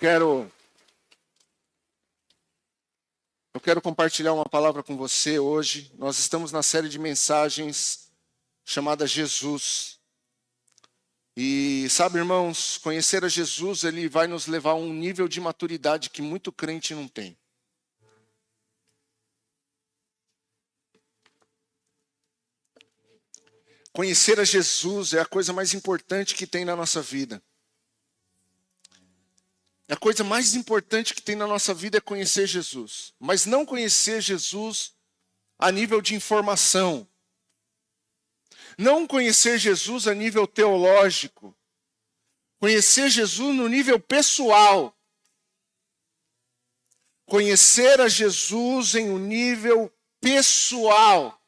quero compartilhar uma palavra com você hoje. Nós estamos na série de mensagens chamada Jesus. E sabe, irmãos, conhecer a Jesus, ele vai nos levar a um nível de maturidade que muito crente não tem. Conhecer a Jesus é a coisa mais importante que tem na nossa vida. A coisa mais importante que tem na nossa vida é conhecer Jesus. Mas não conhecer Jesus a nível de informação. Não conhecer Jesus a nível teológico. Conhecer Jesus no nível pessoal. Conhecer a Jesus em um nível pessoal.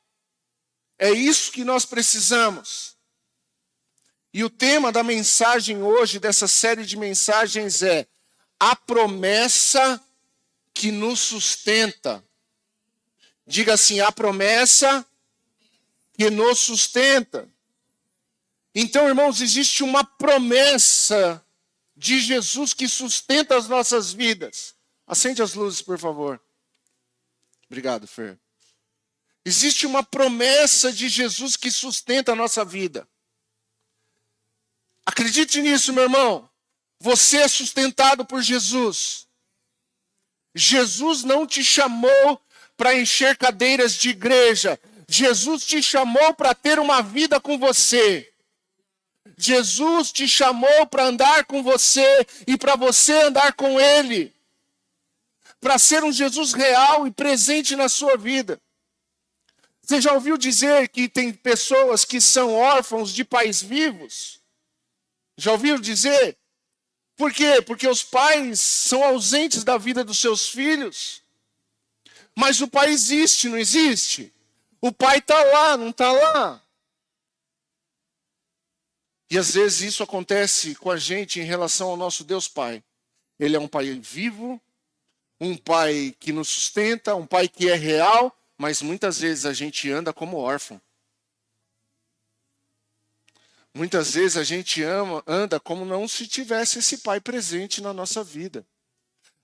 É isso que nós precisamos. E o tema da mensagem hoje, dessa série de mensagens é a promessa que nos sustenta. Diga assim, a promessa que nos sustenta. Então, irmãos, existe uma promessa de Jesus que sustenta as nossas vidas. Acende as luzes, por favor. Obrigado, Fer. Existe uma promessa de Jesus que sustenta a nossa vida. Acredite nisso, meu irmão. Você é sustentado por Jesus. Jesus não te chamou para encher cadeiras de igreja. Jesus te chamou para ter uma vida com você. Jesus te chamou para andar com você e para você andar com Ele. Para ser um Jesus real e presente na sua vida. Você já ouviu dizer que tem pessoas que são órfãos de pais vivos? Já ouviu dizer? Por quê? Porque os pais são ausentes da vida dos seus filhos. Mas o pai existe, não existe? O pai está lá, não está lá. E às vezes isso acontece com a gente em relação ao nosso Deus Pai. Ele é um pai vivo, um pai que nos sustenta, um pai que é real, mas muitas vezes a gente anda como órfão. Muitas vezes a gente anda como não se tivesse esse pai presente na nossa vida.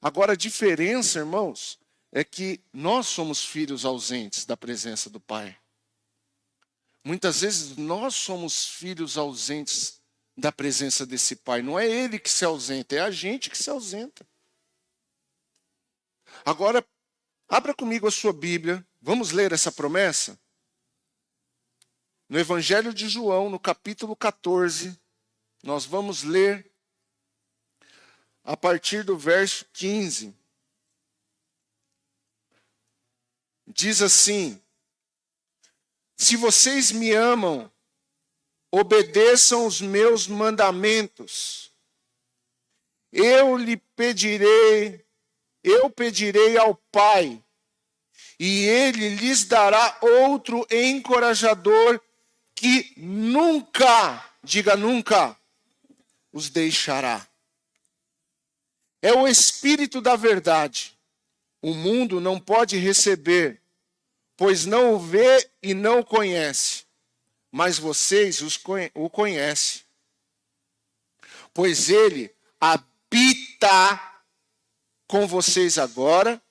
Agora a diferença, irmãos, é que nós somos filhos ausentes da presença do pai. Muitas vezes nós somos filhos ausentes da presença desse pai. Não é ele que se ausenta, é a gente que se ausenta. Agora, abra comigo a sua Bíblia. Vamos ler essa promessa? No Evangelho de João, no capítulo 14, nós vamos ler a partir do verso 15. Diz assim: se vocês me amam, obedeçam os meus mandamentos. Eu pedirei ao Pai, e Ele lhes dará outro encorajador que nunca, diga nunca, os deixará. É o Espírito da verdade. O mundo não pode receber, pois não o vê e não o conhece. Mas vocês o conhecem. Pois ele habita com vocês agora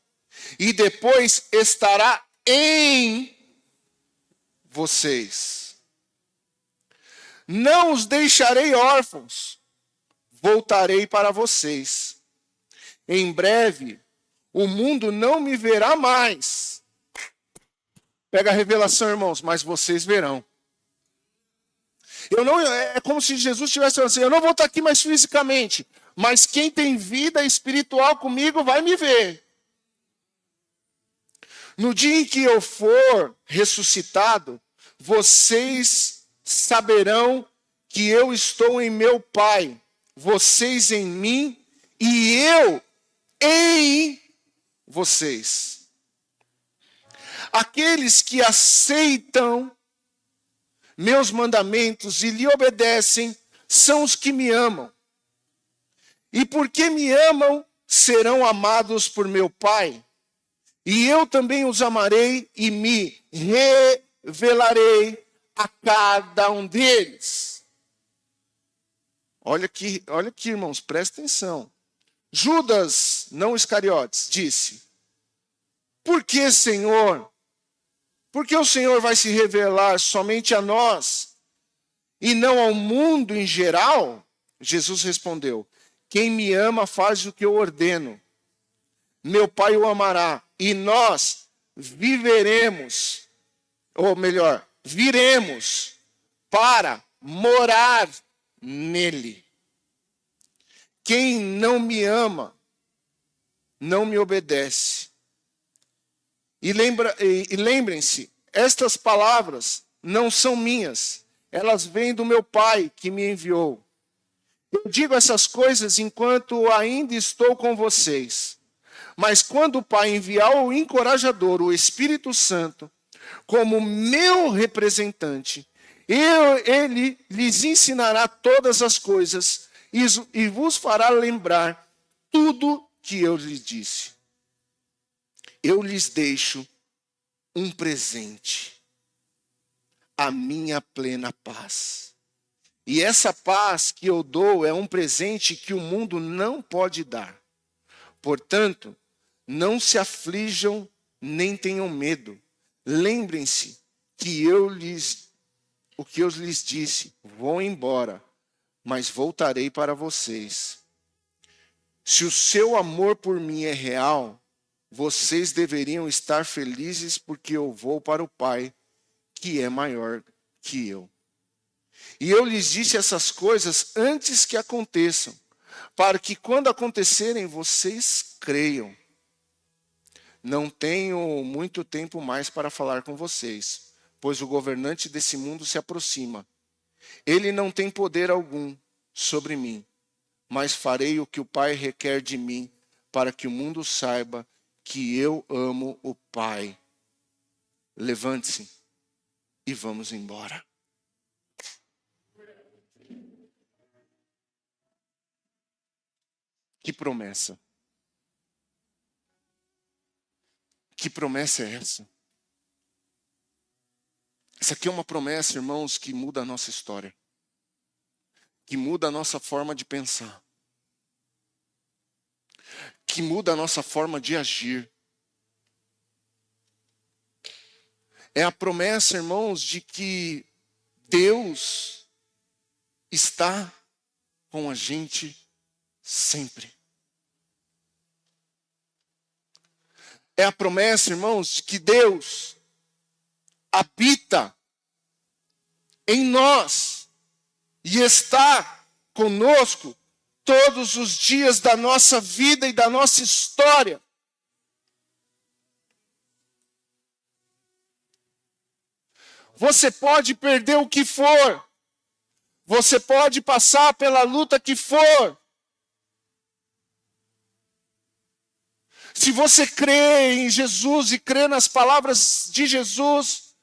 e depois estará em vocês. Não os deixarei órfãos, voltarei para vocês. Em breve, o mundo não me verá mais. Pega a revelação, irmãos, mas vocês verão. É como se Jesus estivesse falando assim, eu não vou estar aqui mais fisicamente, mas quem tem vida espiritual comigo vai me ver. No dia em que eu for ressuscitado, vocês saberão que eu estou em meu Pai, vocês em mim e eu em vocês. Aqueles que aceitam meus mandamentos e lhe obedecem são os que me amam. E porque me amam, serão amados por meu Pai. E eu também os amarei e me revelarei a cada um deles. Olha aqui, irmãos, presta atenção. Judas, não Iscariotes, disse: por que, Senhor? Por que o Senhor vai se revelar somente a nós e não ao mundo em geral? Jesus respondeu: quem me ama faz o que eu ordeno. Meu Pai o amará e nós viveremos, ou melhor, viremos para morar nele. Quem não me ama, não me obedece. E lembrem-se, estas palavras não são minhas, elas vêm do meu Pai que me enviou. Eu digo essas coisas enquanto ainda estou com vocês. Mas quando o Pai enviar o encorajador, o Espírito Santo, como meu representante, ele lhes ensinará todas as coisas e vos fará lembrar tudo que eu lhes disse. Eu lhes deixo um presente, a minha plena paz. E essa paz que eu dou é um presente que o mundo não pode dar. Portanto, não se aflijam nem tenham medo. Lembrem-se que o que eu lhes disse: vou embora, mas voltarei para vocês. Se o seu amor por mim é real, vocês deveriam estar felizes porque eu vou para o Pai, que é maior que eu. E eu lhes disse essas coisas antes que aconteçam, para que quando acontecerem vocês creiam. Não tenho muito tempo mais para falar com vocês, pois o governante desse mundo se aproxima. Ele não tem poder algum sobre mim, mas farei o que o Pai requer de mim, para que o mundo saiba que eu amo o Pai. Levante-se e vamos embora. Que promessa! Que promessa é essa? Essa aqui é uma promessa, irmãos, que muda a nossa história. Que muda a nossa forma de pensar. Que muda a nossa forma de agir. É a promessa, irmãos, de que Deus está com a gente sempre. É a promessa, irmãos, de que Deus habita em nós e está conosco todos os dias da nossa vida e da nossa história. Você pode perder o que for. Você pode passar pela luta que for. Se você crê em Jesus e crê nas palavras de Jesus,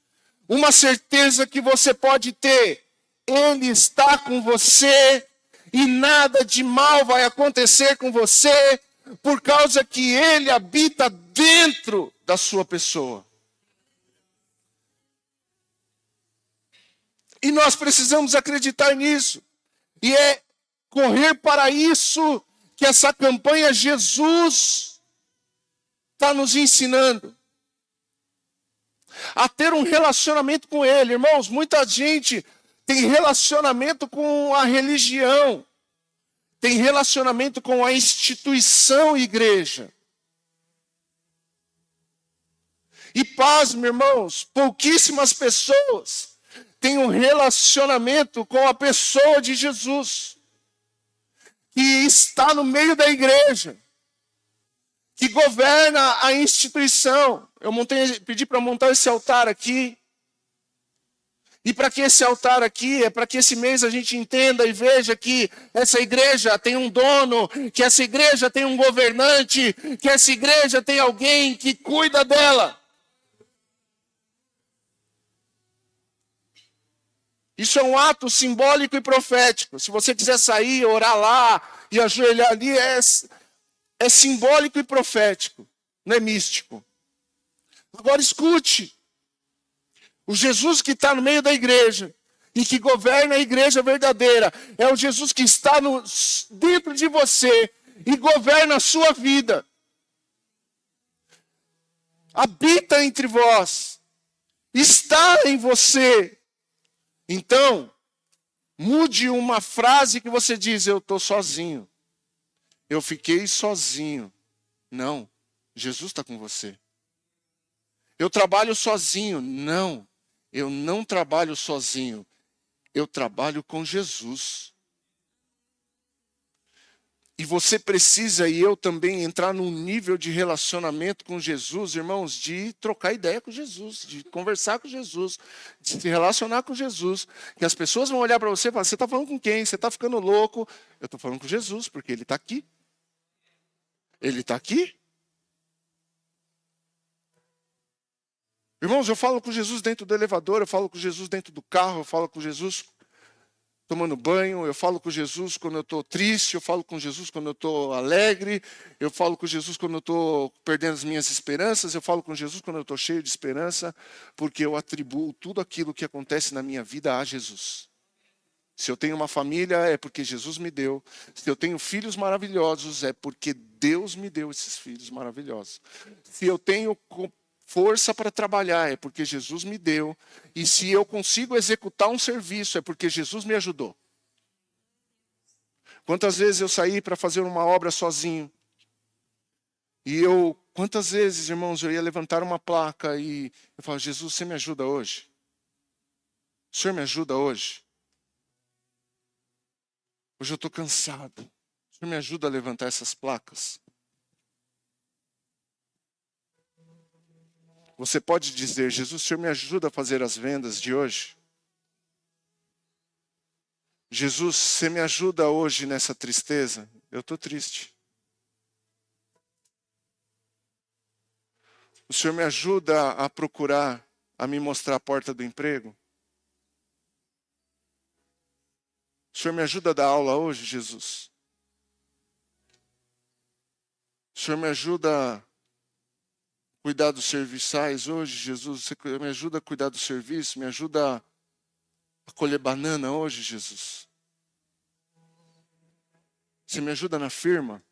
uma certeza que você pode ter: Ele está com você e nada de mal vai acontecer com você, por causa que Ele habita dentro da sua pessoa. E nós precisamos acreditar nisso. E é correr para isso que essa campanha Jesus está nos ensinando. A ter um relacionamento com Ele. Irmãos, muita gente tem relacionamento com a religião. Tem relacionamento com a instituição igreja. E pasme, irmãos, pouquíssimas pessoas têm um relacionamento com a pessoa de Jesus, que está no meio da igreja, que governa a instituição. Eu pedi para montar esse altar aqui. E para que esse altar aqui, é para que esse mês a gente entenda e veja que essa igreja tem um dono, que essa igreja tem um governante, que essa igreja tem alguém que cuida dela. Isso é um ato simbólico e profético. Se você quiser sair, orar lá e ajoelhar ali, é simbólico e profético, não é místico. Agora escute. O Jesus que está no meio da igreja e que governa a igreja verdadeira é o Jesus que está dentro de você e governa a sua vida. Habita entre vós, está em você. Então, mude uma frase que você diz: eu estou sozinho, eu fiquei sozinho. Não, Jesus está com você. Eu trabalho sozinho. Não, eu não trabalho sozinho. Eu trabalho com Jesus. E você precisa, e eu também, entrar num nível de relacionamento com Jesus, irmãos, de trocar ideia com Jesus, de conversar com Jesus, de se relacionar com Jesus. Que as pessoas vão olhar para você e falar: você está falando com quem? Você está ficando louco? Eu estou falando com Jesus, porque Ele está aqui. Ele está aqui. Irmãos, eu falo com Jesus dentro do elevador, eu falo com Jesus dentro do carro, eu falo com Jesus tomando banho, eu falo com Jesus quando eu estou triste, eu falo com Jesus quando eu estou alegre, eu falo com Jesus quando eu estou perdendo as minhas esperanças, eu falo com Jesus quando eu estou cheio de esperança, porque eu atribuo tudo aquilo que acontece na minha vida a Jesus. Se eu tenho uma família, é porque Jesus me deu. Se eu tenho filhos maravilhosos, é porque Deus me deu esses filhos maravilhosos. Se eu tenho força para trabalhar, é porque Jesus me deu. E se eu consigo executar um serviço, é porque Jesus me ajudou. Quantas vezes eu saí para fazer uma obra sozinho? Quantas vezes, irmãos, eu ia levantar uma placa e eu falo: Jesus, você me ajuda hoje? O Senhor me ajuda hoje? Hoje eu estou cansado. O Senhor me ajuda a levantar essas placas? Você pode dizer: Jesus, o Senhor me ajuda a fazer as vendas de hoje? Jesus, você me ajuda hoje nessa tristeza? Eu estou triste. O Senhor me ajuda a procurar, a me mostrar a porta do emprego? O Senhor me ajuda a dar aula hoje, Jesus? O Senhor me ajuda a cuidar dos serviçais hoje, Jesus? Você me ajuda a cuidar do serviço? Me ajuda a colher banana hoje, Jesus? Você me ajuda na firma?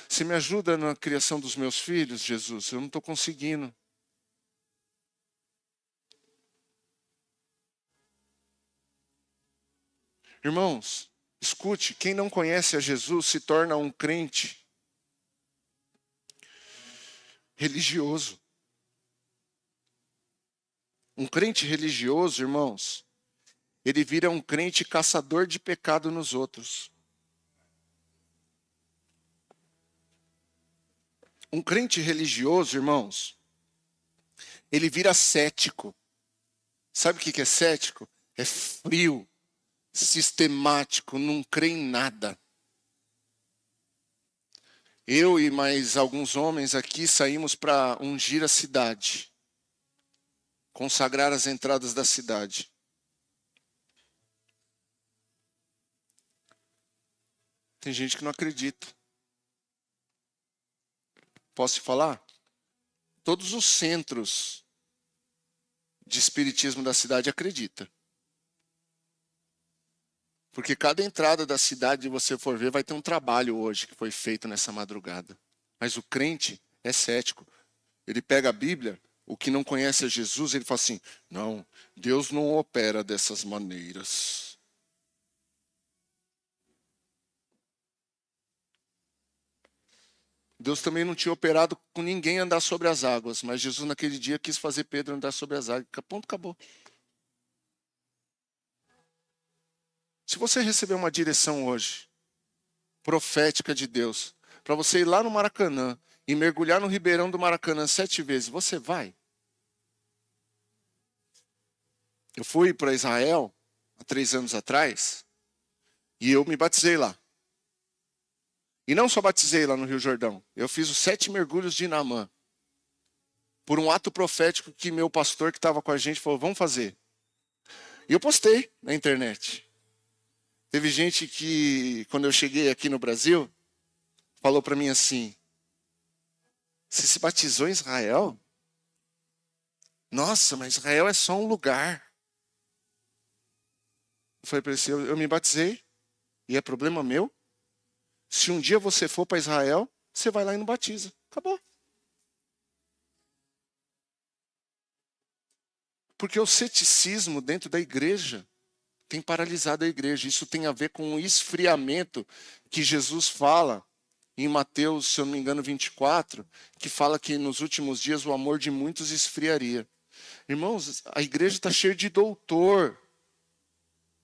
Você me ajuda na criação dos meus filhos, Jesus? Eu não estou conseguindo. Irmãos, escute, quem não conhece a Jesus se torna um crente religioso. Um crente religioso, irmãos, ele vira um crente caçador de pecado nos outros. Um crente religioso, irmãos, ele vira cético. Sabe o que é cético? É frio, sistemático, não crê em nada. Eu e mais alguns homens aqui saímos para ungir a cidade, consagrar as entradas da cidade. Tem gente que não acredita. Posso te falar? Todos os centros de espiritismo da cidade acreditam. Porque cada entrada da cidade, você for ver, vai ter um trabalho hoje que foi feito nessa madrugada. Mas o crente é cético. Ele pega a Bíblia, o que não conhece a Jesus, ele fala assim: não, Deus não opera dessas maneiras. Deus também não tinha operado com ninguém andar sobre as águas, mas Jesus naquele dia quis fazer Pedro andar sobre as águas. Ponto, acabou. Se você receber uma direção hoje, profética de Deus, para você ir lá no Maracanã e mergulhar no Ribeirão do Maracanã 7 vezes, você vai? Eu fui para Israel há 3 anos atrás e eu me batizei lá. E não só batizei lá no Rio Jordão, eu fiz os 7 mergulhos de Naamã. Por um ato profético que meu pastor que estava com a gente falou: vamos fazer. E eu postei na internet. Teve gente que, quando eu cheguei aqui no Brasil, falou para mim assim: você se batizou em Israel? Nossa, mas Israel é só um lugar. Eu falei para ele: eu me batizei e é problema meu? Se um dia você for para Israel, você vai lá e não batiza. Acabou. Porque o ceticismo dentro da igreja tem paralisado a igreja. Isso tem a ver com o esfriamento que Jesus fala em Mateus, se eu não me engano, 24, que fala que nos últimos dias o amor de muitos esfriaria. Irmãos, a igreja está cheia de doutor.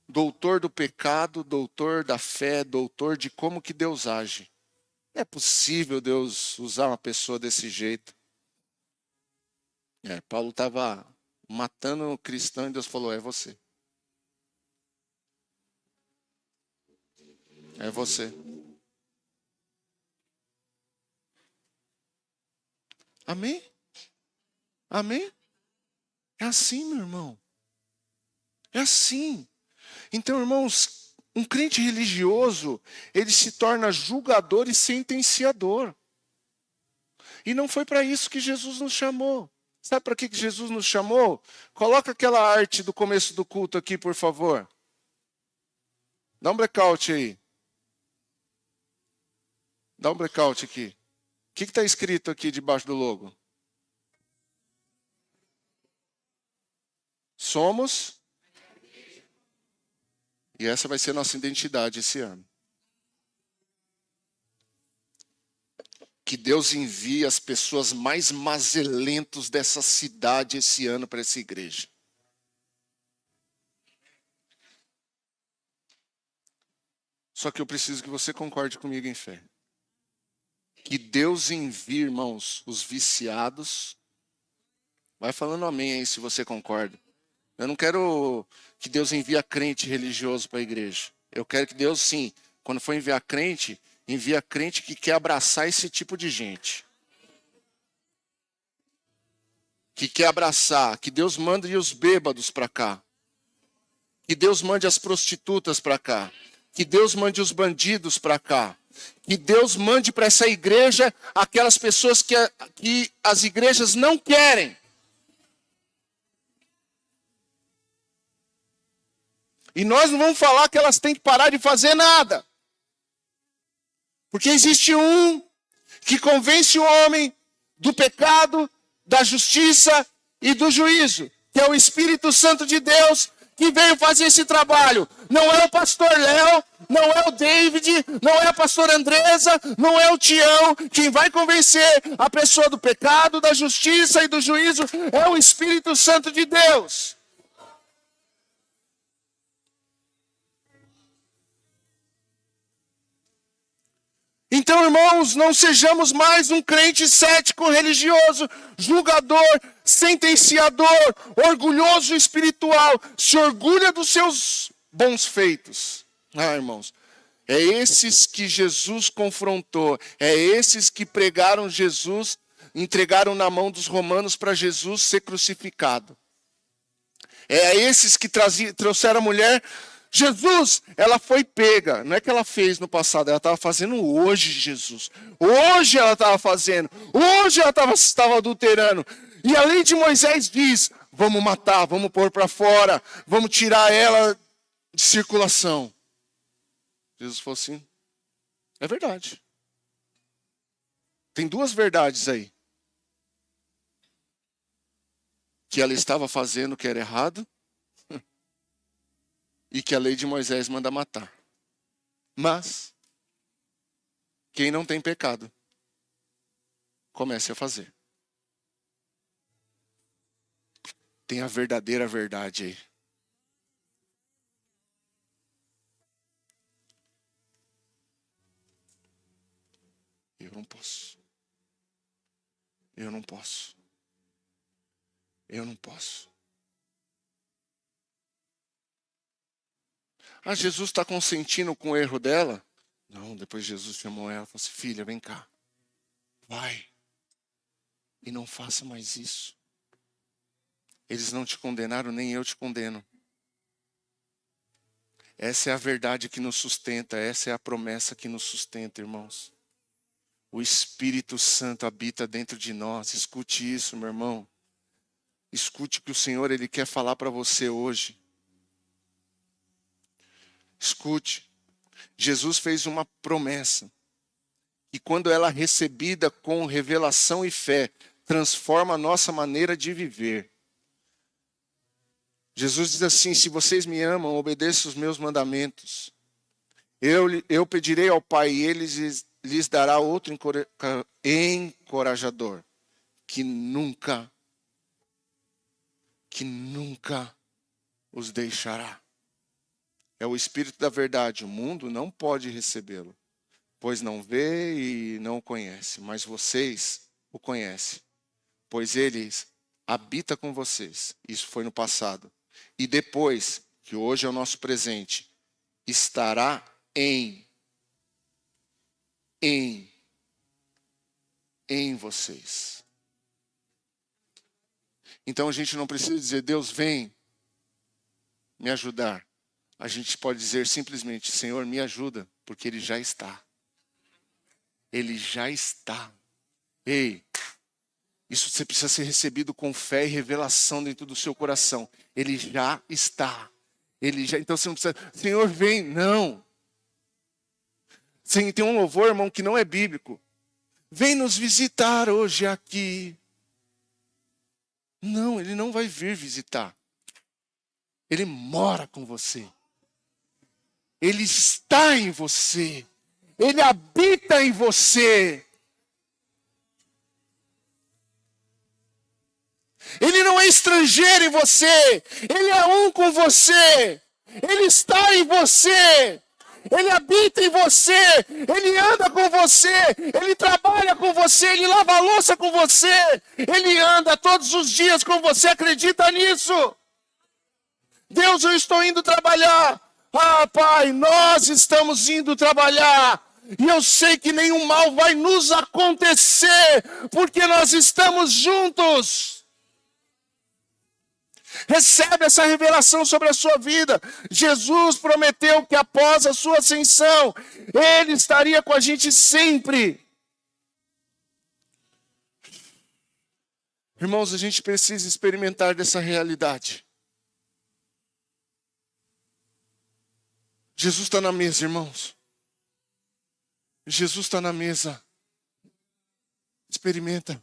Doutor do pecado, doutor da fé, doutor de como que Deus age. Não é possível Deus usar uma pessoa desse jeito. Paulo estava matando o cristão e Deus falou, é você. É você. Amém? Amém? É assim, meu irmão. É assim. Então, irmãos, um crente religioso, ele se torna julgador e sentenciador. E não foi para isso que Jesus nos chamou. Sabe para que Jesus nos chamou? Coloca aquela arte do começo do culto aqui, por favor. Dá um blackout aí. Dá um blackout aqui. O que está escrito aqui debaixo do logo? Somos. E essa vai ser a nossa identidade esse ano. Que Deus envie as pessoas mais mazelentos dessa cidade esse ano para essa igreja. Só que eu preciso que você concorde comigo em fé. Que Deus envie, irmãos, os viciados. Vai falando amém aí se você concorda. Eu não quero que Deus envie crente religioso para a igreja. Eu quero que Deus, sim, quando for enviar crente, envia crente que quer abraçar esse tipo de gente. Que quer abraçar. Que Deus mande os bêbados para cá. Que Deus mande as prostitutas para cá. Que Deus mande os bandidos para cá. Que Deus mande para essa igreja aquelas pessoas que as igrejas não querem. E nós não vamos falar que elas têm que parar de fazer nada. Porque existe um que convence o homem do pecado, da justiça e do juízo, que é o Espírito Santo de Deus, que veio fazer esse trabalho. Não é o pastor Léo, não é o David, não é a pastora Andresa, não é o Tião. Quem vai convencer a pessoa do pecado, da justiça e do juízo é o Espírito Santo de Deus. Então, irmãos, não sejamos mais um crente cético, religioso, julgador, sentenciador, orgulhoso espiritual, se orgulha dos seus bons feitos. Irmãos, é esses que Jesus confrontou, é esses que pregaram Jesus, entregaram na mão dos romanos para Jesus ser crucificado. É esses que trouxeram a mulher. Jesus, ela foi pega. Não é que ela fez no passado, ela estava fazendo hoje, Jesus. Hoje ela estava fazendo. Hoje ela estava adulterando. E a lei de Moisés diz, vamos matar, vamos pôr para fora, vamos tirar ela de circulação. Jesus falou assim, é verdade. Tem duas verdades aí. Que ela estava fazendo o que era errado. E que a lei de Moisés manda matar. Mas, quem não tem pecado, comece a fazer. Tem a verdadeira verdade aí. Eu não posso. Eu não posso. Eu não posso. Jesus está consentindo com o erro dela? Não, depois Jesus chamou ela e falou assim, filha, vem cá. Vai. E não faça mais isso. Eles não te condenaram, nem eu te condeno. Essa é a verdade que nos sustenta, essa é a promessa que nos sustenta, irmãos. O Espírito Santo habita dentro de nós. Escute isso, meu irmão. Escute o que o Senhor ele quer falar para você hoje. Escute. Jesus fez uma promessa. E quando ela é recebida com revelação e fé, transforma a nossa maneira de viver. Jesus diz assim: se vocês me amam, obedeçam os meus mandamentos. Eu pedirei ao Pai e Ele lhes dará outro encorajador, que nunca os deixará. É o Espírito da verdade. O mundo não pode recebê-lo, pois não vê e não o conhece. Mas vocês o conhecem, pois ele habita com vocês. Isso foi no passado. E depois, que hoje é o nosso presente, estará em vocês. Então a gente não precisa dizer: Deus, vem me ajudar. A gente pode dizer simplesmente: Senhor, me ajuda, porque Ele já está. Ele já está. Ei, isso você precisa ser recebido com fé e revelação dentro do seu coração. Ele já está. Então você não precisa: Senhor, vem. Não. Tem um louvor, irmão, que não é bíblico. Vem nos visitar hoje aqui. Não, Ele não vai vir visitar. Ele mora com você. Ele está em você. Ele habita em você. Ele não é estrangeiro em você. Ele é um com você. Ele está em você. Ele habita em você. Ele anda com você. Ele trabalha com você. Ele lava a louça com você. Ele anda todos os dias com você. Acredita nisso? Deus, eu estou indo trabalhar. Ah, Pai, nós estamos indo trabalhar. E eu sei que nenhum mal vai nos acontecer, porque nós estamos juntos. Recebe essa revelação sobre a sua vida. Jesus prometeu que após a sua ascensão, Ele estaria com a gente sempre. Irmãos, a gente precisa experimentar dessa realidade. Jesus está na mesa, irmãos. Jesus está na mesa. Experimenta.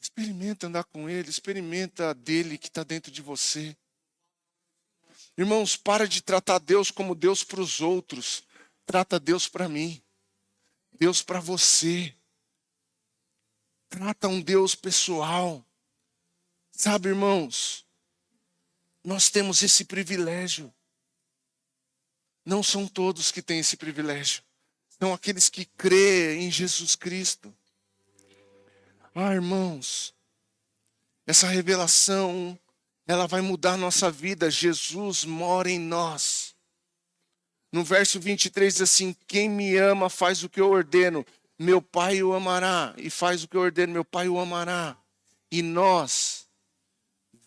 Experimenta andar com Ele. Experimenta dele que está dentro de você. Irmãos, para de tratar Deus como Deus para os outros. Trata Deus para mim. Deus para você. Trata um Deus pessoal. Sabe, irmãos, nós temos esse privilégio. Não são todos que têm esse privilégio. São aqueles que creem em Jesus Cristo. Ah, irmãos, essa revelação, ela vai mudar a nossa vida. Jesus mora em nós. No verso 23 diz assim: quem me ama faz o que eu ordeno. Meu Pai o amará. E faz o que eu ordeno, meu Pai o amará. E nós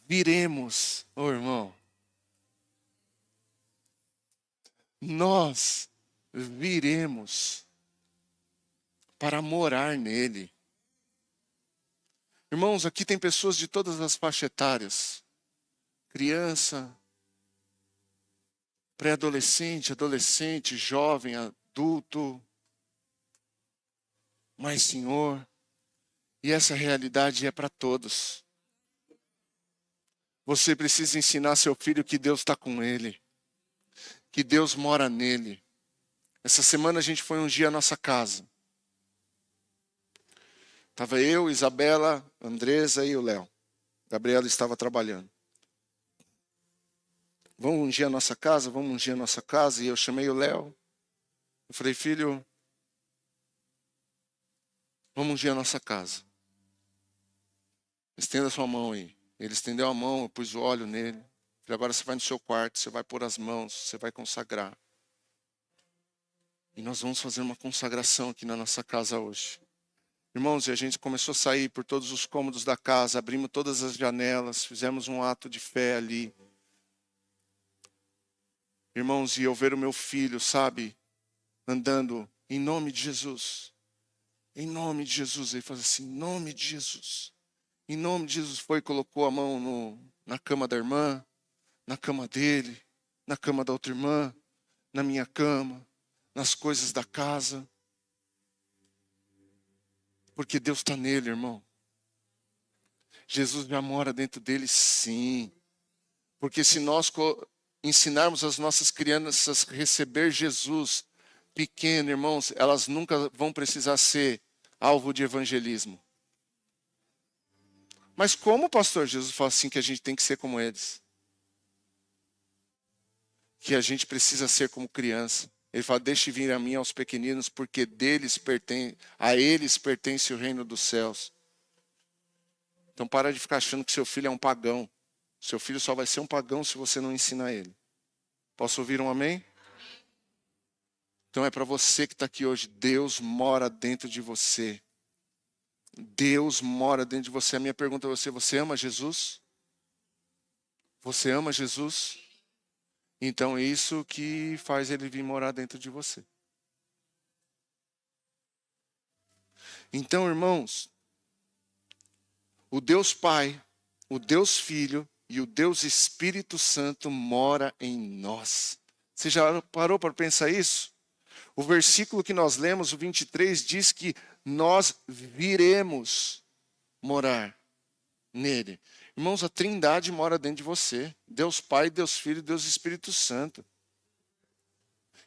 viremos, irmão. Nós viremos para morar nele. Irmãos, aqui tem pessoas de todas as faixas etárias. Criança, pré-adolescente, adolescente, jovem, adulto. Mas, Senhor, e essa realidade é para todos. Você precisa ensinar seu filho que Deus está com ele. Que Deus mora nele. Essa semana a gente foi ungir a nossa casa. Estava eu, Isabela, Andresa e o Léo. Gabriela estava trabalhando. Vamos ungir a nossa casa? Vamos ungir a nossa casa. E eu chamei o Léo. Eu falei: filho, vamos ungir a nossa casa. Estenda a sua mão aí. Ele estendeu a mão, eu pus o óleo nele. Falei: agora você vai no seu quarto, você vai pôr as mãos, você vai consagrar. E nós vamos fazer uma consagração aqui na nossa casa hoje. Irmãos, e a gente começou a sair por todos os cômodos da casa, abrimos todas as janelas, fizemos um ato de fé ali. Irmãos, e eu ver o meu filho, sabe, andando em nome de Jesus. Em nome de Jesus. Ele faz assim: em nome de Jesus. Em nome de Jesus, foi e colocou a mão na cama da irmã, na cama dele, na cama da outra irmã, na minha cama, nas coisas da casa. Porque Deus está nele, irmão. Jesus já mora dentro dele, sim. Porque se nós ensinarmos as nossas crianças a receber Jesus pequeno, irmãos, elas nunca vão precisar ser alvo de evangelismo. Mas como, pastor? Jesus fala assim que a gente tem que ser como eles. Que a gente precisa ser como criança. Ele fala, deixe vir a mim aos pequeninos, porque a eles pertence o reino dos céus. Então para de ficar achando que seu filho é um pagão. Seu filho só vai ser um pagão se você não ensinar ele. Posso ouvir um amém? Então é para você que está aqui hoje. Deus mora dentro de você. Deus mora dentro de você. A minha pergunta a você, você ama Jesus? Você ama Jesus? Então é isso que faz ele vir morar dentro de você. Então, irmãos, o Deus Pai, o Deus Filho e o Deus Espírito Santo mora em nós. Você já parou para pensar isso? O versículo que nós lemos, o 23, diz que nós viremos morar nele. Irmãos, a Trindade mora dentro de você. Deus Pai, Deus Filho e Deus Espírito Santo.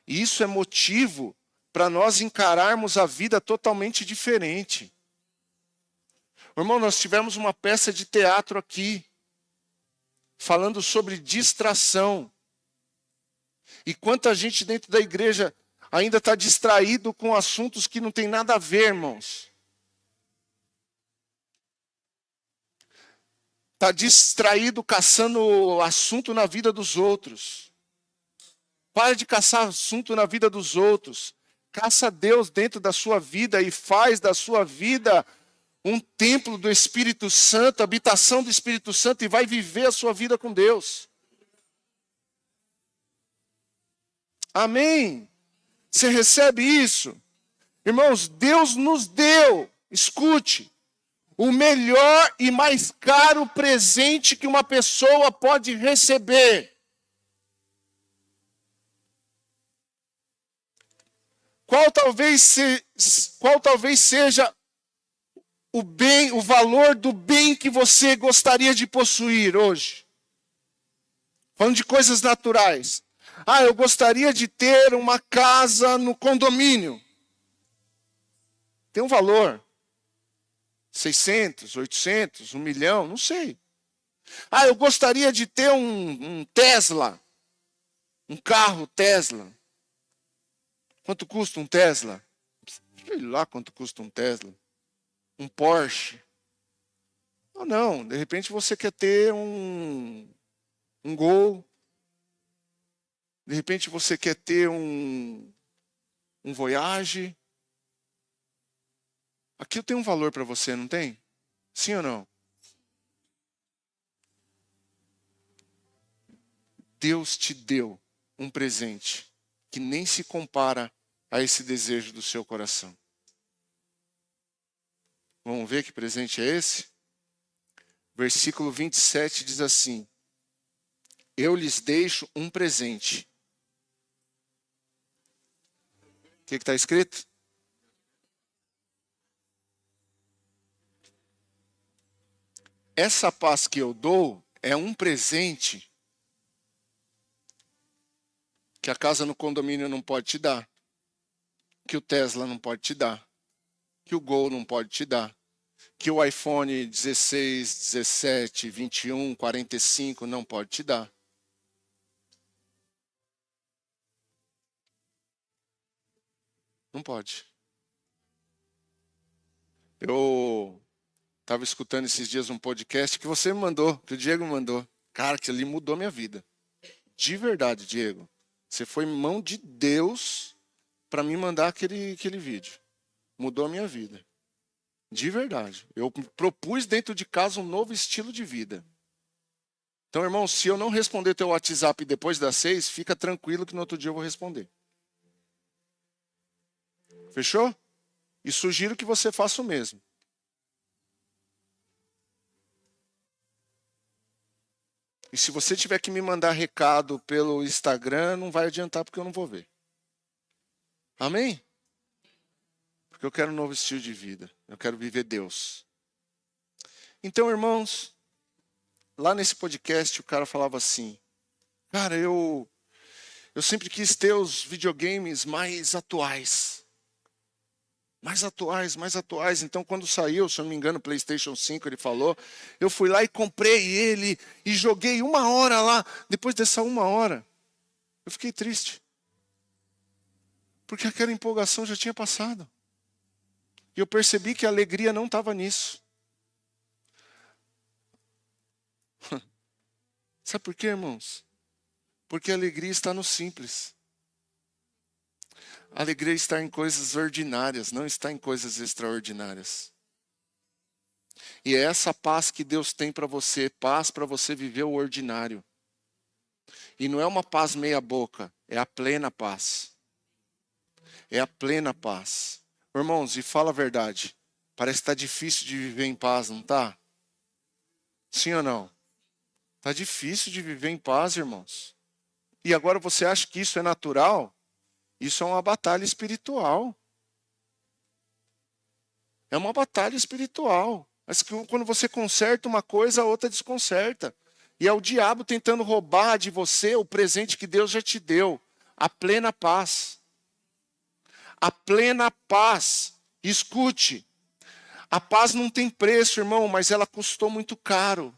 E isso é motivo para nós encararmos a vida totalmente diferente. Irmão, nós tivemos uma peça de teatro aqui, falando sobre distração. E quanta gente dentro da igreja ainda está distraído com assuntos que não tem nada a ver, irmãos. Está distraído caçando assunto na vida dos outros. Para de caçar assunto na vida dos outros. Caça Deus dentro da sua vida e faz da sua vida um templo do Espírito Santo, habitação do Espírito Santo, e vai viver a sua vida com Deus. Amém? Você recebe isso? Irmãos, Deus nos deu, escute, o melhor e mais caro presente que uma pessoa pode receber. Qual talvez seja o bem, o valor do bem que você gostaria de possuir hoje? Falando de coisas naturais. Eu gostaria de ter uma casa no condomínio. Tem um valor. 600, 800, 1 milhão, não sei. Eu gostaria de ter um Tesla. Um carro Tesla. Quanto custa um Tesla? Sei lá quanto custa um Tesla. Um Porsche. Não, de repente você quer ter um Gol. De repente você quer ter um Voyage. Aquilo tem um valor para você, não tem? Sim ou não? Deus te deu um presente que nem se compara a esse desejo do seu coração. Vamos ver que presente é esse? Versículo 27 diz assim: eu lhes deixo um presente. O que está escrito? Essa paz que eu dou é um presente que a casa no condomínio não pode te dar, que o Tesla não pode te dar, que o Gol não pode te dar, que o iPhone 16, 17, 21, 45 não pode te dar. Não pode. Eu estava escutando esses dias um podcast que você me mandou, que o Diego me mandou. Cara, que ali mudou minha vida. De verdade, Diego. Você foi mão de Deus para me mandar aquele vídeo. Mudou a minha vida. De verdade. Eu propus dentro de casa um novo estilo de vida. Então, irmão, se eu não responder teu WhatsApp depois das 6, fica tranquilo que no outro dia eu vou responder. Fechou? E sugiro que você faça o mesmo. E se você tiver que me mandar recado pelo Instagram, não vai adiantar porque eu não vou ver. Amém? Porque eu quero um novo estilo de vida. Eu quero viver Deus. Então, irmãos, lá nesse podcast o cara falava assim: cara, eu sempre quis ter os videogames mais atuais. Mais atuais, mais atuais. Então, quando saiu, se eu não me engano, o PlayStation 5, ele falou, eu fui lá e comprei ele e joguei 1 hora lá. Depois dessa 1 hora, eu fiquei triste. Porque aquela empolgação já tinha passado. E eu percebi que a alegria não estava nisso. Sabe por quê, irmãos? Porque a alegria está no simples. A alegria está em coisas ordinárias, não está em coisas extraordinárias. E é essa paz que Deus tem para você, paz para você viver o ordinário. E não é uma paz meia boca, é a plena paz. É a plena paz. Irmãos, e fala a verdade, parece que está difícil de viver em paz, não está? Sim ou não? Está difícil de viver em paz, irmãos. E agora você acha que isso é natural? Isso é uma batalha espiritual. É uma batalha espiritual. Mas quando você conserta uma coisa, a outra desconcerta. E é o diabo tentando roubar de você o presente que Deus já te deu. A plena paz. A plena paz. Escute. A paz não tem preço, irmão, mas ela custou muito caro.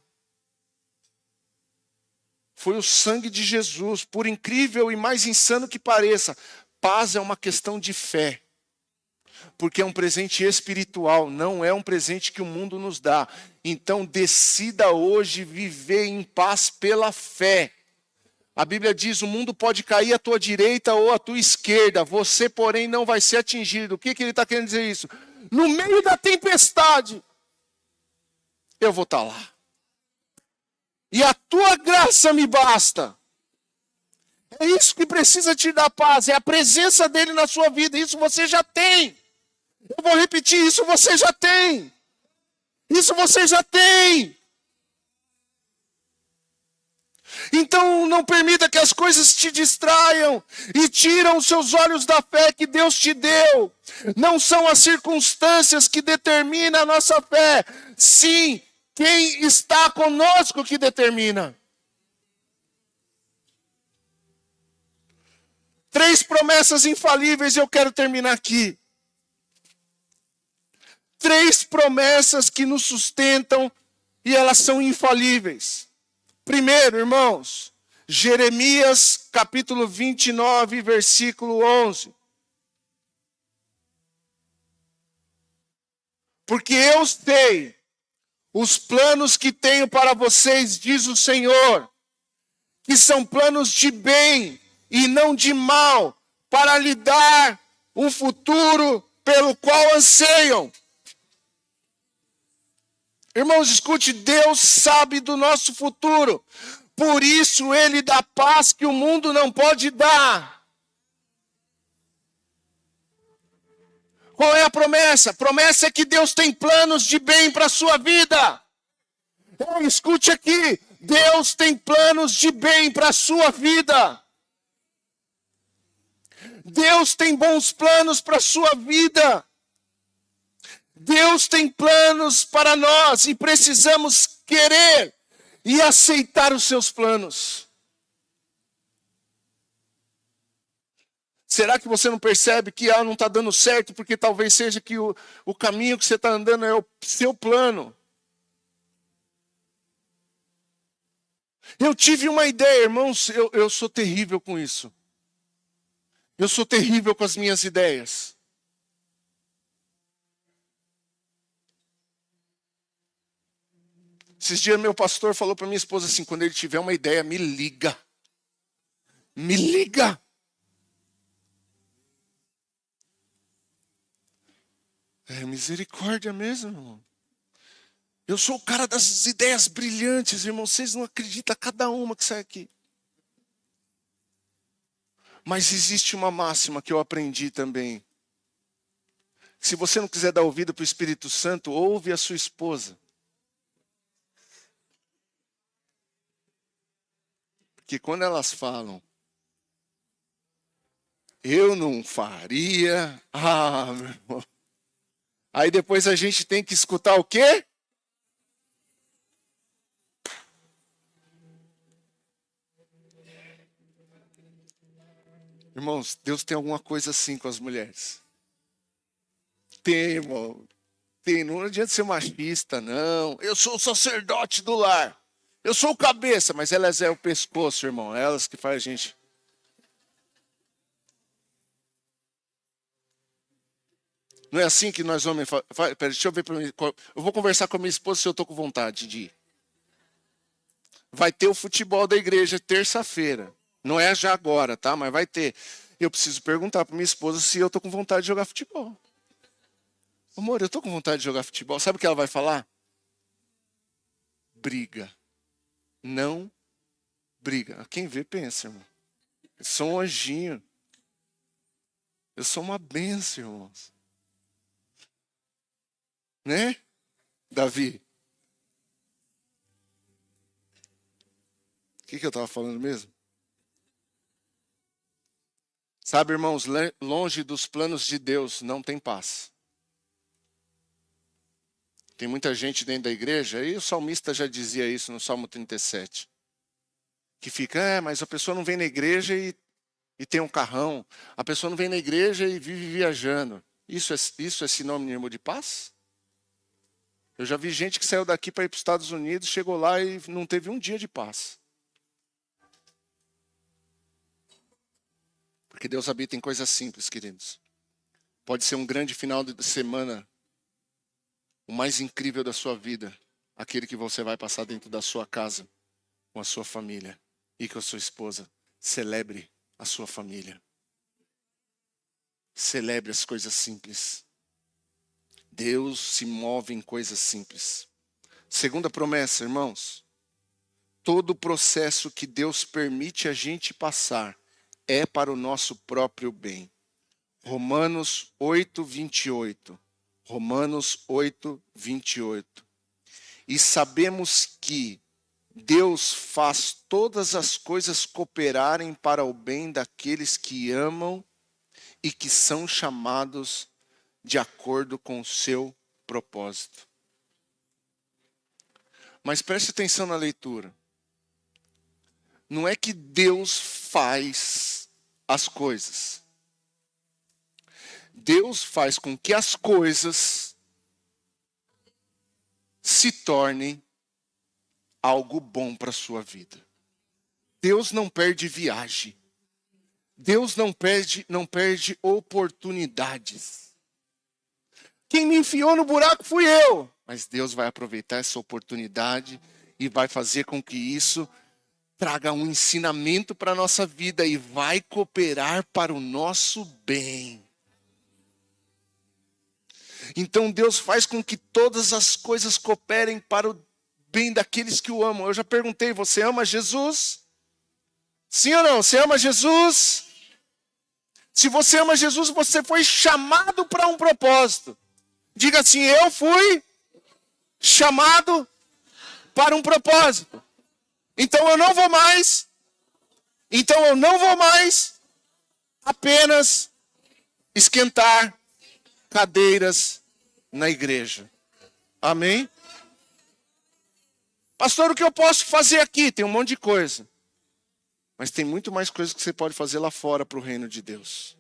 Foi o sangue de Jesus, por incrível e mais insano que pareça. Paz é uma questão de fé. Porque é um presente espiritual, não é um presente que o mundo nos dá. Então decida hoje viver em paz pela fé. A Bíblia diz, o mundo pode cair à tua direita ou à tua esquerda, você, porém, não vai ser atingido. O que ele está querendo dizer isso? No meio da tempestade, eu vou estar lá. E a tua graça me basta. É isso que precisa te dar paz, é a presença dele na sua vida. Isso você já tem. Eu vou repetir, isso você já tem. Isso você já tem. Então não permita que as coisas te distraiam e tiram os seus olhos da fé que Deus te deu. Não são as circunstâncias que determinam a nossa fé. Sim, quem está conosco que determina. 3 promessas infalíveis e eu quero terminar aqui. 3 promessas que nos sustentam e elas são infalíveis. Primeiro, irmãos, Jeremias capítulo 29, versículo 11. Porque eu sei os planos que tenho para vocês, diz o Senhor, que são planos de bem e não de mal, para lhe dar um futuro pelo qual anseiam. Irmãos, escute, Deus sabe do nosso futuro. Por isso Ele dá paz que o mundo não pode dar. Qual é a promessa? A promessa é que Deus tem planos de bem para a sua vida. Escute aqui, Deus tem planos de bem para a sua vida. Deus tem bons planos para a sua vida. Deus tem planos para nós e precisamos querer e aceitar os seus planos. Será que você não percebe que não está dando certo porque talvez seja que o caminho que você está andando é o seu plano? Eu tive uma ideia, irmãos, eu sou terrível com isso. Eu sou terrível com as minhas ideias. Esses dias meu pastor falou para minha esposa assim, quando ele tiver uma ideia, me liga. Me liga. É misericórdia mesmo, irmão. Eu sou o cara das ideias brilhantes, irmão. Vocês não acreditam cada uma que sai aqui. Mas existe uma máxima que eu aprendi também. Se você não quiser dar ouvido para o Espírito Santo, ouve a sua esposa. Porque quando elas falam, eu não faria. Ah, meu irmão. Aí depois a gente tem que escutar o quê? Irmãos, Deus tem alguma coisa assim com as mulheres. Tem, irmão. Tem. Não adianta ser machista, não. Eu sou o sacerdote do lar. Eu sou o cabeça, mas elas é o pescoço, irmão. Elas que fazem a gente. Não é assim que nós homens fazemos? Pera, deixa eu ver para mim. Eu vou conversar com a minha esposa se eu estou com vontade de ir. Vai ter o futebol da igreja terça-feira. Não é já agora, tá? Mas vai ter. Eu preciso perguntar para minha esposa se eu estou com vontade de jogar futebol. Amor, eu estou com vontade de jogar futebol. Sabe o que ela vai falar? Briga. Não briga. Quem vê, pensa, irmão. Eu sou um anjinho. Eu sou uma bênção, irmãos. Né, Davi? O que eu estava falando mesmo? Sabe, irmãos, longe dos planos de Deus não tem paz. Tem muita gente dentro da igreja, e o salmista já dizia isso no Salmo 37. Que fica, mas a pessoa não vem na igreja e tem um carrão. A pessoa não vem na igreja e vive viajando. Isso é sinônimo de paz? Eu já vi gente que saiu daqui para ir para os Estados Unidos, chegou lá e não teve um dia de paz. Porque Deus habita em coisas simples, queridos. Pode ser um grande final de semana, o mais incrível da sua vida, aquele que você vai passar dentro da sua casa, com a sua família e com a sua esposa. Celebre a sua família. Celebre as coisas simples. Deus se move em coisas simples. Segunda promessa, irmãos. Todo o processo que Deus permite a gente passar é para o nosso próprio bem. Romanos 8, 28. Romanos 8, 28. E sabemos que Deus faz todas as coisas cooperarem para o bem daqueles que amam e que são chamados de acordo com o seu propósito. Mas preste atenção na leitura. Não é que Deus faz as coisas. Deus faz com que as coisas se tornem algo bom para a sua vida. Deus não perde viagem. Deus não perde oportunidades. Quem me enfiou no buraco fui eu. Mas Deus vai aproveitar essa oportunidade e vai fazer com que isso traga um ensinamento para a nossa vida e vai cooperar para o nosso bem. Então Deus faz com que todas as coisas cooperem para o bem daqueles que o amam. Eu já perguntei, você ama Jesus? Sim ou não? Você ama Jesus? Se você ama Jesus, você foi chamado para um propósito. Diga assim, eu fui chamado para um propósito. Então eu não vou mais apenas esquentar cadeiras na igreja. Amém? Pastor, o que eu posso fazer aqui? Tem um monte de coisa. Mas tem muito mais coisas que você pode fazer lá fora para o reino de Deus.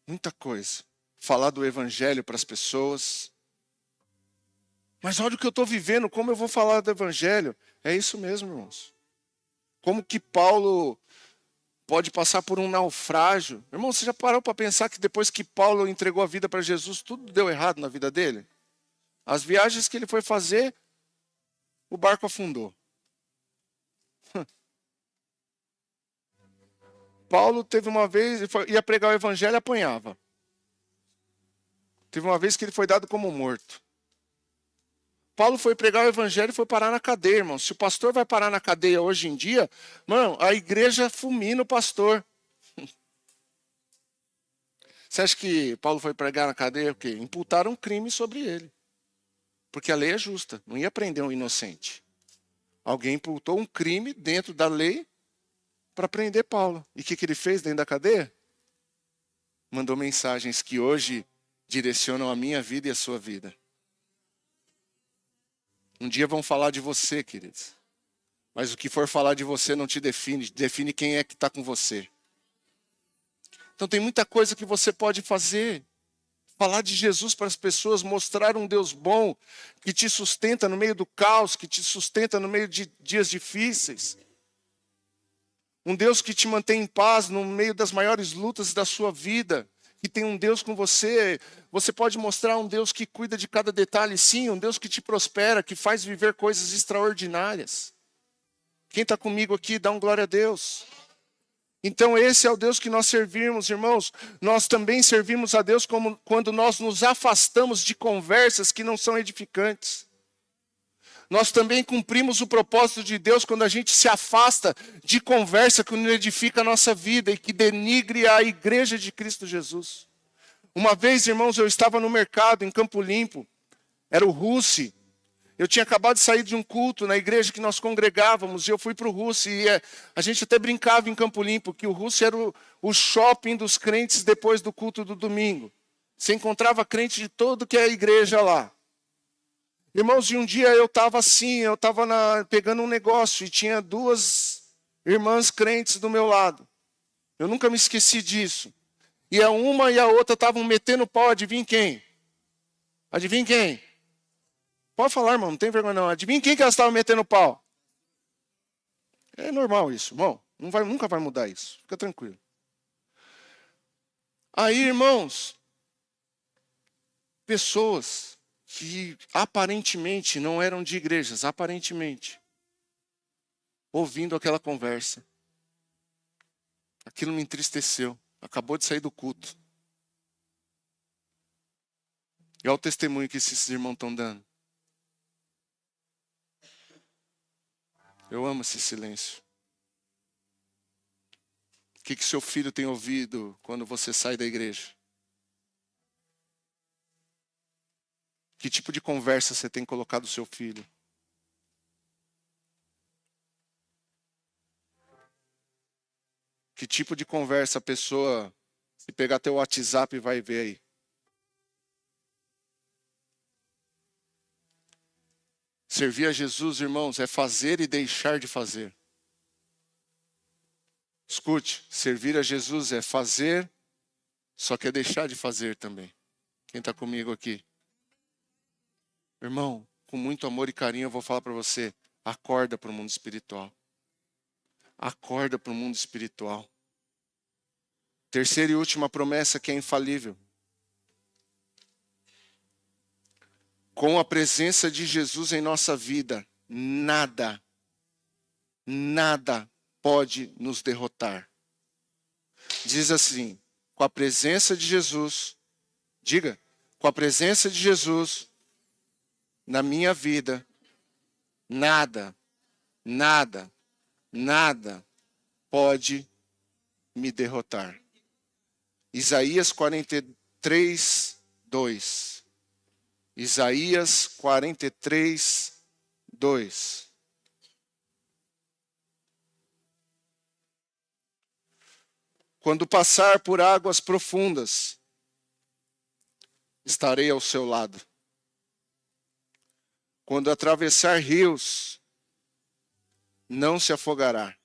Muita coisa. Falar do evangelho para as pessoas. Mas olha o que eu estou vivendo, como eu vou falar do evangelho? É isso mesmo, irmãos. Como que Paulo pode passar por um naufrágio? Irmão, você já parou para pensar que depois que Paulo entregou a vida para Jesus, tudo deu errado na vida dele? As viagens que ele foi fazer, o barco afundou. Paulo teve uma vez, ia pregar o evangelho e apanhava. Teve uma vez que ele foi dado como morto. Paulo foi pregar o evangelho e foi parar na cadeia, irmão. Se o pastor vai parar na cadeia hoje em dia, mano, a igreja fulmina o pastor. Você acha que Paulo foi pregar na cadeia? O quê? Imputaram um crime sobre ele. Porque a lei é justa, não ia prender um inocente. Alguém imputou um crime dentro da lei para prender Paulo. E o que ele fez dentro da cadeia? Mandou mensagens que hoje direcionam a minha vida e a sua vida. Um dia vão falar de você, queridos. Mas o que for falar de você não te define. Define quem é que está com você. Então tem muita coisa que você pode fazer. Falar de Jesus para as pessoas, mostrar um Deus bom, que te sustenta no meio do caos, que te sustenta no meio de dias difíceis. Um Deus que te mantém em paz no meio das maiores lutas da sua vida. Que tem um Deus com você. Você pode mostrar um Deus que cuida de cada detalhe, sim, um Deus que te prospera, que faz viver coisas extraordinárias. Quem está comigo aqui, dá um glória a Deus. Então esse é o Deus que nós servimos, irmãos. Nós também servimos a Deus como quando nós nos afastamos de conversas que não são edificantes. Nós também cumprimos o propósito de Deus quando a gente se afasta de conversa que não edifica a nossa vida e que denigre a igreja de Cristo Jesus. Uma vez, irmãos, eu estava no mercado em Campo Limpo, era o Russi. Eu tinha acabado de sair de um culto na igreja que nós congregávamos e eu fui para o Russi. E a gente até brincava em Campo Limpo que o Russi era o shopping dos crentes depois do culto do domingo. Você encontrava crente de todo que é a igreja lá. Irmãos, e um dia eu estava assim, pegando um negócio e tinha duas irmãs crentes do meu lado. Eu nunca me esqueci disso. E a uma e a outra estavam metendo pau, adivinha quem? Adivinha quem? Pode falar, irmão, não tem vergonha não. Adivinha quem que elas estavam metendo pau? É normal isso, irmão. Nunca vai mudar isso. Fica tranquilo. Aí, irmãos, pessoas que aparentemente não eram de igrejas, aparentemente, ouvindo aquela conversa. Aquilo me entristeceu. Acabou de sair do culto. E olha o testemunho que esses irmãos estão dando. Eu amo esse silêncio. O que seu filho tem ouvido quando você sai da igreja? Que tipo de conversa você tem colocado o seu filho? Que tipo de conversa a pessoa, se pegar teu WhatsApp, vai ver aí? Servir a Jesus, irmãos, é fazer e deixar de fazer. Escute, servir a Jesus é fazer, só que é deixar de fazer também. Quem está comigo aqui? Irmão, com muito amor e carinho eu vou falar para você, acorda para o mundo espiritual. Acorda para o mundo espiritual. Terceira e última promessa que é infalível. Com a presença de Jesus em nossa vida, nada pode nos derrotar. Diz assim, com a presença de Jesus, diga, com a presença de Jesus na minha vida, nada pode me derrotar. Isaías 43, 2. Isaías 43, 2. Quando passar por águas profundas, estarei ao seu lado. Quando atravessar rios, não se afogará.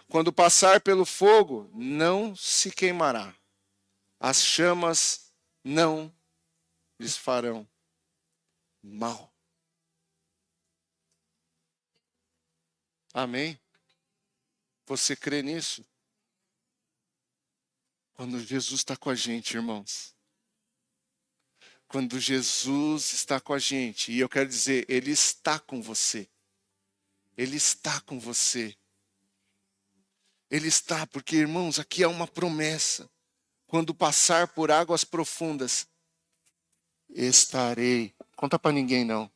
Quando passar pelo fogo, não se queimará. As chamas não lhes farão mal. Amém? Você crê nisso? Quando Jesus está com a gente, irmãos. Quando Jesus está com a gente, e eu quero dizer, Ele está com você. Ele está com você. Ele está, porque, irmãos, aqui há uma promessa. Quando passar por águas profundas, estarei. Conta para ninguém, não.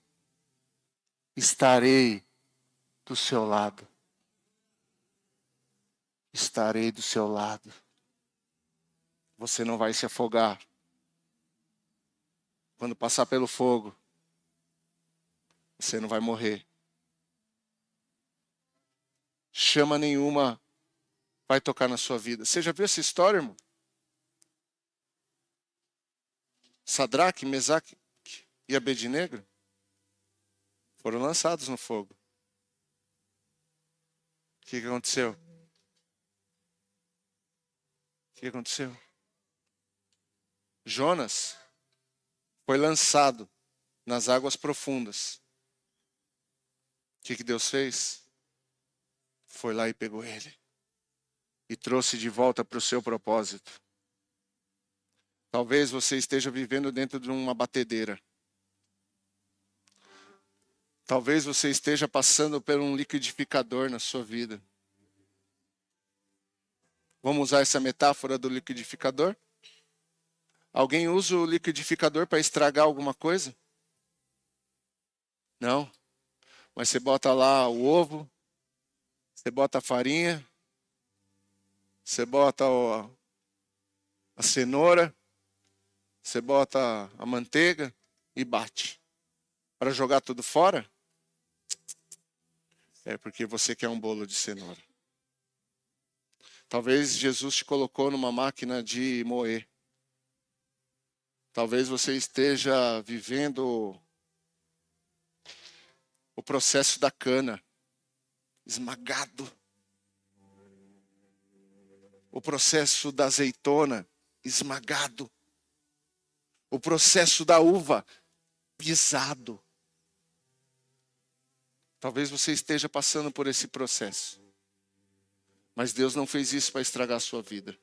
Estarei do seu lado. Estarei do seu lado. Você não vai se afogar. quando passar pelo fogo, você não vai morrer. Chama nenhuma vai tocar na sua vida. Você já viu essa história, irmão? Sadraque, Mesaque e Abednego foram lançados no fogo. O que aconteceu? O que aconteceu? Jonas foi lançado nas águas profundas. O que Deus fez? Foi lá e pegou ele. E trouxe de volta para o seu propósito. Talvez você esteja vivendo dentro de uma batedeira. Talvez você esteja passando por um liquidificador na sua vida. Vamos usar essa metáfora do liquidificador? Alguém usa o liquidificador para estragar alguma coisa? Não. Mas você bota lá o ovo, você bota a farinha, você bota a cenoura, você bota a manteiga e bate. Para jogar tudo fora? É porque você quer um bolo de cenoura. Talvez Jesus te colocou numa máquina de moer. Talvez você esteja vivendo o processo da cana, esmagado. O processo da azeitona, esmagado. O processo da uva, pisado. Talvez você esteja passando por esse processo. Mas Deus não fez isso para estragar a sua vida.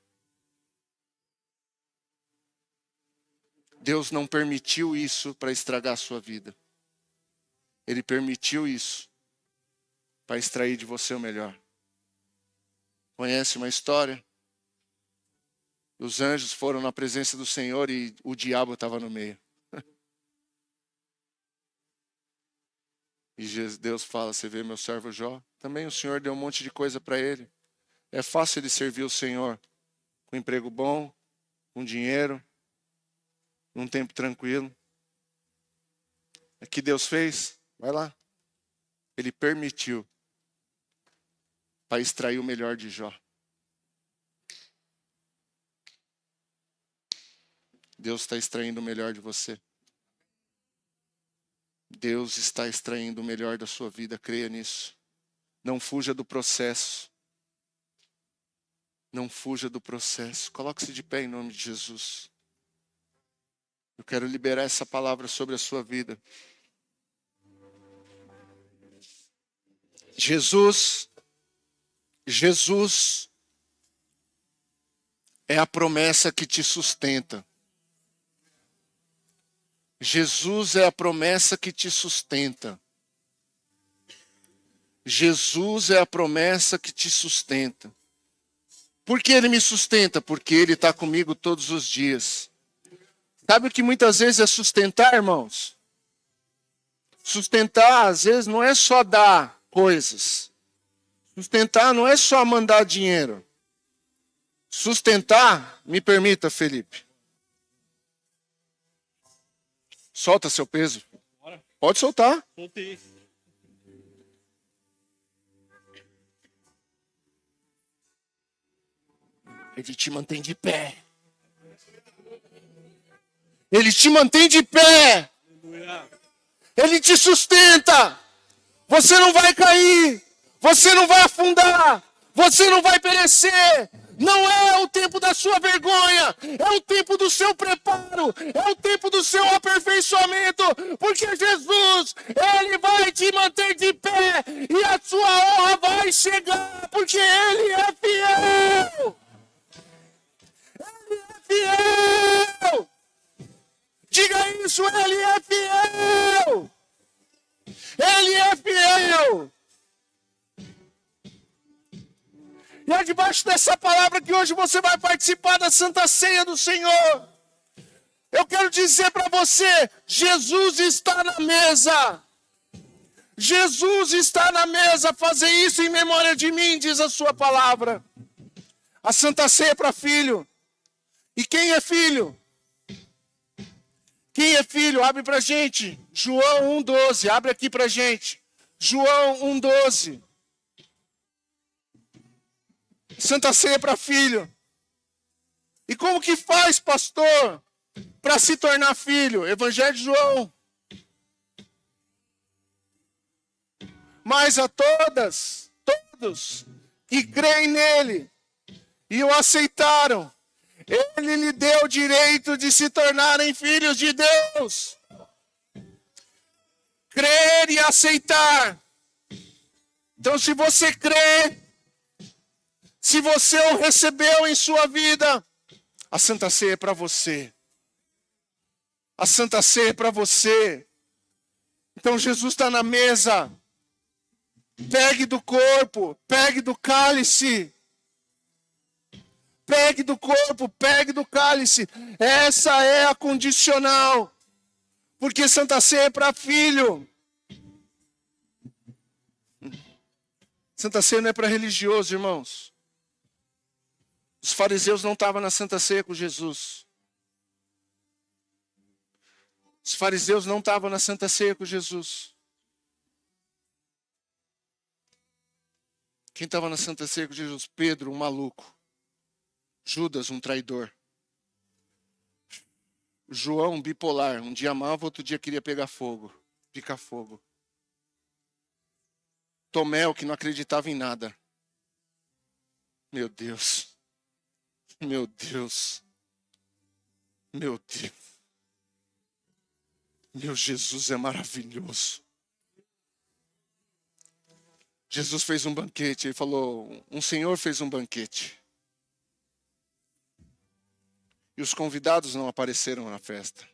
Deus não permitiu isso para estragar a sua vida. Ele permitiu isso para extrair de você o melhor. Conhece uma história? Os anjos foram na presença do Senhor e o diabo estava no meio. E Deus fala, você vê meu servo Jó? Também o Senhor deu um monte de coisa para ele. É fácil ele servir o Senhor com emprego bom, com dinheiro, num tempo tranquilo. O que Deus fez? Vai lá. Ele permitiu para extrair o melhor de Jó. Deus está extraindo o melhor de você. Deus está extraindo o melhor da sua vida, creia nisso. Não fuja do processo. Não fuja do processo. Coloque-se de pé em nome de Jesus. Eu quero liberar essa palavra sobre a sua vida. Jesus é a promessa que te sustenta. Jesus é a promessa que te sustenta. Jesus é a promessa que te sustenta. Por que Ele me sustenta? Porque Ele está comigo todos os dias. Sabe o que muitas vezes é sustentar, irmãos? Sustentar, às vezes, não é só dar coisas. Sustentar não é só mandar dinheiro. Sustentar, me permita, Felipe. Solta seu peso. Pode soltar. Soltei. Ele te mantém de pé. Ele te mantém de pé. Ele te sustenta. Você não vai cair. Você não vai afundar. Você não vai perecer. Não é o tempo da sua vergonha. É o tempo do seu preparo. É o tempo do seu aperfeiçoamento. Porque Jesus, Ele vai te manter de pé. E a sua honra vai chegar. Porque Ele é fiel. Ele é fiel. Diga isso, Ele é fiel. Ele é fiel. E é debaixo dessa palavra que hoje você vai participar da Santa Ceia do Senhor. Eu quero dizer para você, Jesus está na mesa. Jesus está na mesa. Fazer isso em memória de mim, diz a sua palavra. A Santa Ceia é para filho. E quem é filho? Quem é filho? Abre pra gente. João 1,12. Abre aqui pra gente. João 1,12. Santa Ceia para filho. E como que faz, pastor, para se tornar filho? Evangelho de João. Mas a todos que creem nele e o aceitaram, ele lhe deu o direito de se tornarem filhos de Deus. Crer e aceitar. Então, se você crê, se você o recebeu em sua vida, a Santa Ceia é para você. A Santa Ceia é para você. Então, Jesus está na mesa. Pegue do corpo, pegue do cálice. Pegue do corpo, pegue do cálice. Essa é a condicional. Porque Santa Ceia é para filho. Santa Ceia não é para religioso, irmãos. Os fariseus não estavam na Santa Ceia com Jesus. Os fariseus não estavam na Santa Ceia com Jesus. Quem estava na Santa Ceia com Jesus? Pedro, um maluco. Judas, um traidor. João, um bipolar. Um dia amava, outro dia queria pegar fogo. Picar fogo. Tomé, o que não acreditava em nada. Meu Deus. Meu Deus. Meu Deus. Meu Jesus é maravilhoso. Jesus fez um banquete. Ele falou, um senhor fez um banquete. E os convidados não apareceram na festa.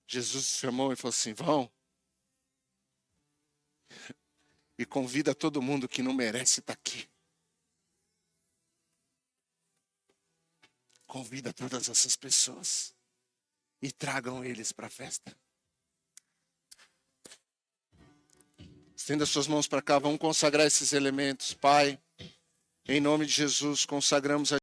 Jesus chamou e falou assim, vão. E convida todo mundo que não merece estar aqui. Convida todas essas pessoas. E tragam eles para a festa. Estenda suas mãos para cá, vamos consagrar esses elementos. Pai, em nome de Jesus, consagramos a